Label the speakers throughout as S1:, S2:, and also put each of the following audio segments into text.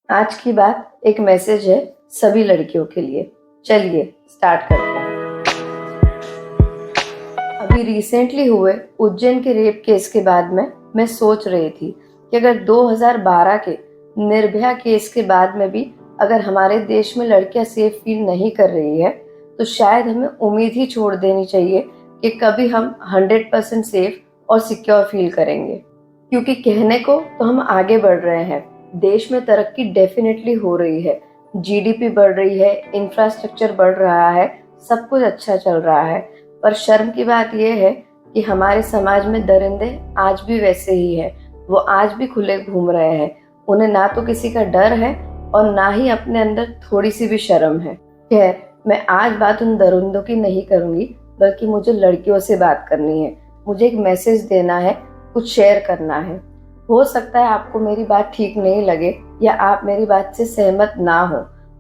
S1: आज की बात एक मैसेज है सभी लड़कियों के लिए। चलिए स्टार्ट करते हैं। अभी रिसेंटली हुए उज्जैन के रेप केस के बाद में मैं सोच रही थी कि अगर 2012 के निर्भया केस के बाद में भी अगर हमारे देश में लड़कियां सेफ फील नहीं कर रही है तो शायद हमें उम्मीद ही छोड़ देनी चाहिए कि कभी हम 100% सेफ और सिक्योर फील करेंगे। क्योंकि कहने को तो हम आगे बढ़ रहे हैं, देश में तरक्की डेफिनेटली हो रही है, जीडीपी बढ़ रही है, इंफ्रास्ट्रक्चर बढ़ रहा है, सब कुछ अच्छा चल रहा है। पर शर्म की बात यह है कि हमारे समाज में दरिंदे आज भी वैसे ही है। वो आज भी खुले घूम रहे हैं। उन्हें ना तो किसी का डर है और ना ही अपने अंदर थोड़ी सी भी शर्म है। खैर, मैं आज बात उन दरिंदों की नहीं करूंगी, बल्कि मुझे लड़कियों से बात करनी है। मुझे एक मैसेज देना है, कुछ शेयर करना है। हो सकता है आपको मेरी बात ठीक नहीं लगे या आप मेरी बात से सहमत ना हो,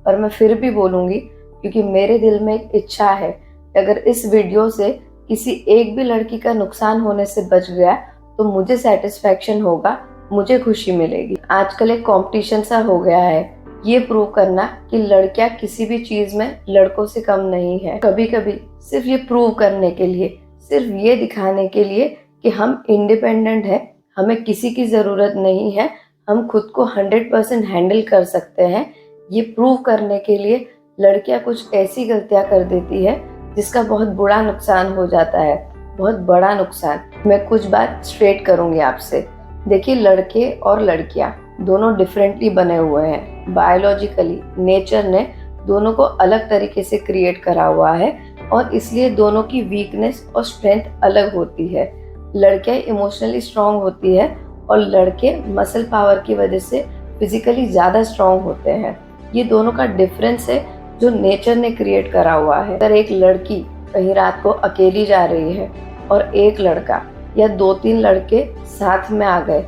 S1: पर मैं फिर भी बोलूंगी क्योंकि मेरे दिल में एक इच्छा है कि अगर इस वीडियो से किसी एक भी लड़की का नुकसान होने से बच गया तो मुझे सेटिस्फेक्शन होगा, मुझे खुशी मिलेगी। आजकल एक कंपटीशन सा हो गया है ये प्रूव करना कि लड़कियां किसी भी चीज में लड़कों से कम नहीं है। कभी कभी सिर्फ ये प्रूव करने के लिए, सिर्फ ये दिखाने के लिए कि हम इंडिपेंडेंट है, हमें किसी की ज़रूरत नहीं है, हम खुद को 100% हैंडल कर सकते हैं, ये प्रूव करने के लिए लड़कियां कुछ ऐसी गलतियां कर देती है जिसका बहुत बुरा नुकसान हो जाता है, बहुत बड़ा नुकसान। मैं कुछ बात स्ट्रेट करूंगी आपसे। देखिए, लड़के और लड़कियां दोनों डिफरेंटली बने हुए हैं। बायोलॉजिकली नेचर ने दोनों को अलग तरीके से क्रिएट करा हुआ है और इसलिए दोनों की वीकनेस और स्ट्रेंथ अलग होती है। लड़कियां इमोशनली स्ट्रांग होती है और लड़के मसल पावर की वजह से फिजिकली ज़्यादा स्ट्रांग होते हैं। ये दोनों का डिफरेंस है जो नेचर ने क्रिएट करा हुआ है। अगर एक लड़की कहीं रात को अकेली जा रही है और एक लड़का या 2-3 लड़के साथ में आ गए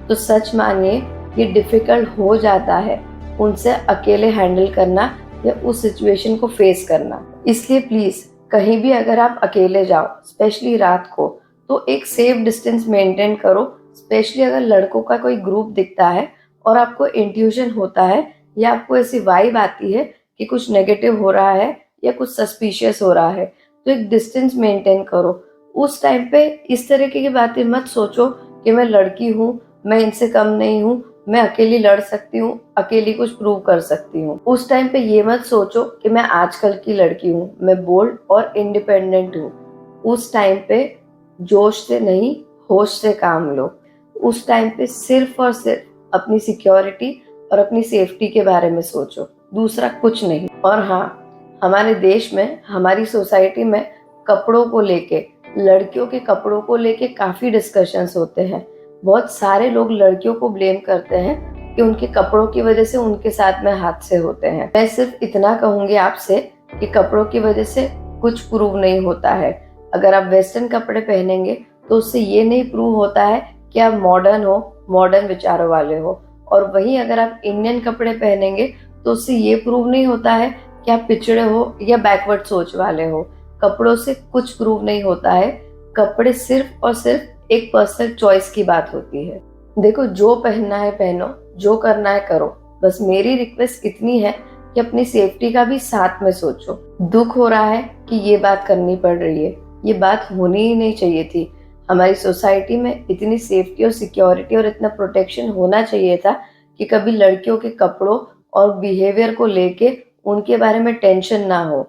S1: तो सच मानिए ये डिफिकल्ट हो जाता है उनसे अकेले हैंडल करना या उस सिचुएशन को फेस करना। इसलिए प्लीज़ कहीं भी अगर आप अकेले जाओ, स्पेशली रात को, तो एक सेफ डिस्टेंस मेंटेन करो। स्पेशली अगर लड़कों का कोई ग्रुप दिखता है और आपको इंट्यूशन होता है या आपको ऐसी वाइब आती है कि कुछ नेगेटिव हो रहा है या कुछ सस्पिशियस हो रहा है, तो एक डिस्टेंस मेंटेन करो। उस टाइम पे इस तरीके की बातें मत सोचो कि मैं लड़की हूँ, मैं इनसे कम नहीं हूँ, मैं अकेली लड़ सकती हूँ, अकेली कुछ प्रूव कर सकती हूँ। उस टाइम पे ये मत सोचो कि मैं आजकल की लड़की हूँ, मैं बोल्ड और इंडिपेंडेंट हूँ। उस टाइम पे जोश से नहीं, होश से काम लो। उस टाइम पे सिर्फ और सिर्फ अपनी सिक्योरिटी और अपनी सेफ्टी के बारे में सोचो, दूसरा कुछ नहीं। और हाँ, हमारे देश में, हमारी सोसाइटी में कपड़ों को लेके, लड़कियों के कपड़ों को लेके काफ़ी डिस्कशंस होते हैं। बहुत सारे लोग लड़कियों को ब्लेम करते हैं कि उनके कपड़ों की वजह से उनके साथ में हादसे होते हैं। मैं सिर्फ इतना कहूँगी आपसे कि कपड़ों की वजह से कुछ प्रूव नहीं होता है। अगर आप वेस्टर्न कपड़े पहनेंगे तो उससे ये नहीं प्रूव होता है कि आप मॉडर्न हो, मॉडर्न विचारों वाले हो। और वहीं अगर आप इंडियन कपड़े पहनेंगे तो उससे ये प्रूव नहीं होता है कि आप पिछड़े हो या बैकवर्ड सोच वाले हो। कपड़ों से कुछ प्रूव नहीं होता है। कपड़े सिर्फ और सिर्फ एक पर्सनल चॉइस की बात होती है। देखो, जो पहनना है पहनो, जो करना है करो। बस मेरी रिक्वेस्ट इतनी है कि अपनी सेफ्टी का भी साथ में सोचो। दुख हो रहा है कि ये बात करनी पड़ रही है, ये बात होनी ही नहीं चाहिए थी। हमारी सोसाइटी में इतनी सेफ्टी और सिक्योरिटी और इतना प्रोटेक्शन होना चाहिए था कि कभी लड़कियों के कपड़ों और बिहेवियर को लेके उनके बारे में टेंशन ना हो।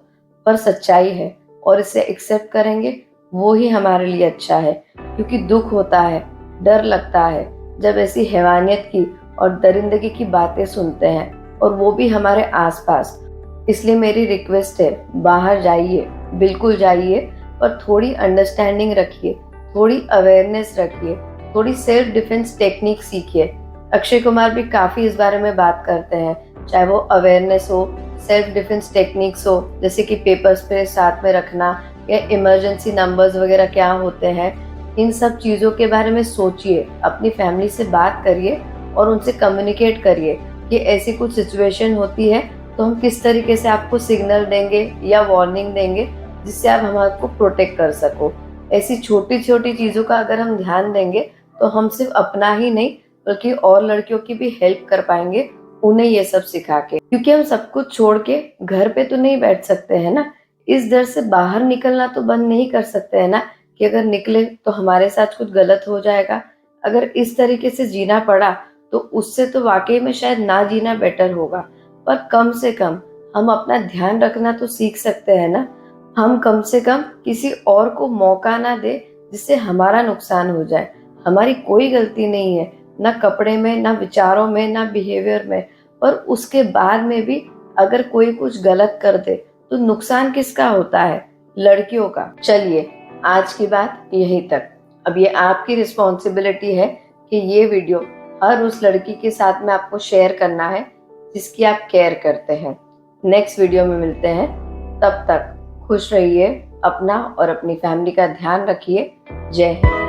S1: पर सच्चाई है और इसे एक्सेप्ट करेंगे वो ही हमारे लिए अच्छा है। क्योंकि दुख होता है, डर लगता है जब ऐसी हैवानियत की और दरिंदगी की बातें सुनते हैं, और वो भी हमारे आसपास। इसलिए मेरी रिक्वेस्ट है, बाहर जाइए, बिल्कुल जाइए, पर थोड़ी अंडरस्टैंडिंग रखिए, थोड़ी अवेयरनेस रखिए, थोड़ी सेल्फ डिफेंस टेक्निक सीखिए। अक्षय कुमार भी काफ़ी इस बारे में बात करते हैं, चाहे वो अवेयरनेस हो, सेल्फ डिफेंस टेक्निक्स हो, जैसे कि पेपर स्प्रे साथ में रखना या इमरजेंसी नंबर्स वगैरह क्या होते हैं। इन सब चीज़ों के बारे में सोचिए, अपनी फैमिली से बात करिए और उनसे कम्युनिकेट करिए कि ऐसी कुछ सिचुएशन होती है तो हम किस तरीके से आपको सिग्नल देंगे या वार्निंग देंगे जिससे आप हमारे को प्रोटेक्ट कर सको। ऐसी छोटी छोटी चीज़ों का अगर हम ध्यान देंगे तो हम सिर्फ अपना ही नहीं बल्कि और लड़कियों की भी हेल्प कर पाएंगे उन्हें ये सब सिखा के, क्योंकि हम सब कुछ छोड़ के घर पे तो नहीं बैठ सकते हैं ना। इस डर से बाहर निकलना तो बंद नहीं कर सकते हैं ना कि अगर निकले तो हमारे साथ कुछ गलत हो जाएगा। अगर इस तरीके से जीना पड़ा तो उससे तो वाकई में शायद ना जीना बेटर होगा। पर कम से कम हम अपना ध्यान रखना तो सीख सकते हैं ना। हम कम से कम किसी और को मौका ना दे जिससे हमारा नुकसान हो जाए। हमारी कोई गलती नहीं है, ना कपड़े में, ना विचारों में, ना बिहेवियर में। पर उसके बाद में भी अगर कोई कुछ गलत कर दे तो नुकसान किसका होता है? लड़कियों का। चलिए, आज की बात यहीं तक। अब ये आपकी रिस्पॉन्सिबिलिटी है कि ये वीडियो हर उस लड़की के साथ में आपको शेयर करना है जिसकी आप केयर करते हैं। नेक्स्ट वीडियो में मिलते हैं। तब तक खुश रहिए, अपना और अपनी फैमिली का ध्यान रखिए। जय हिंद।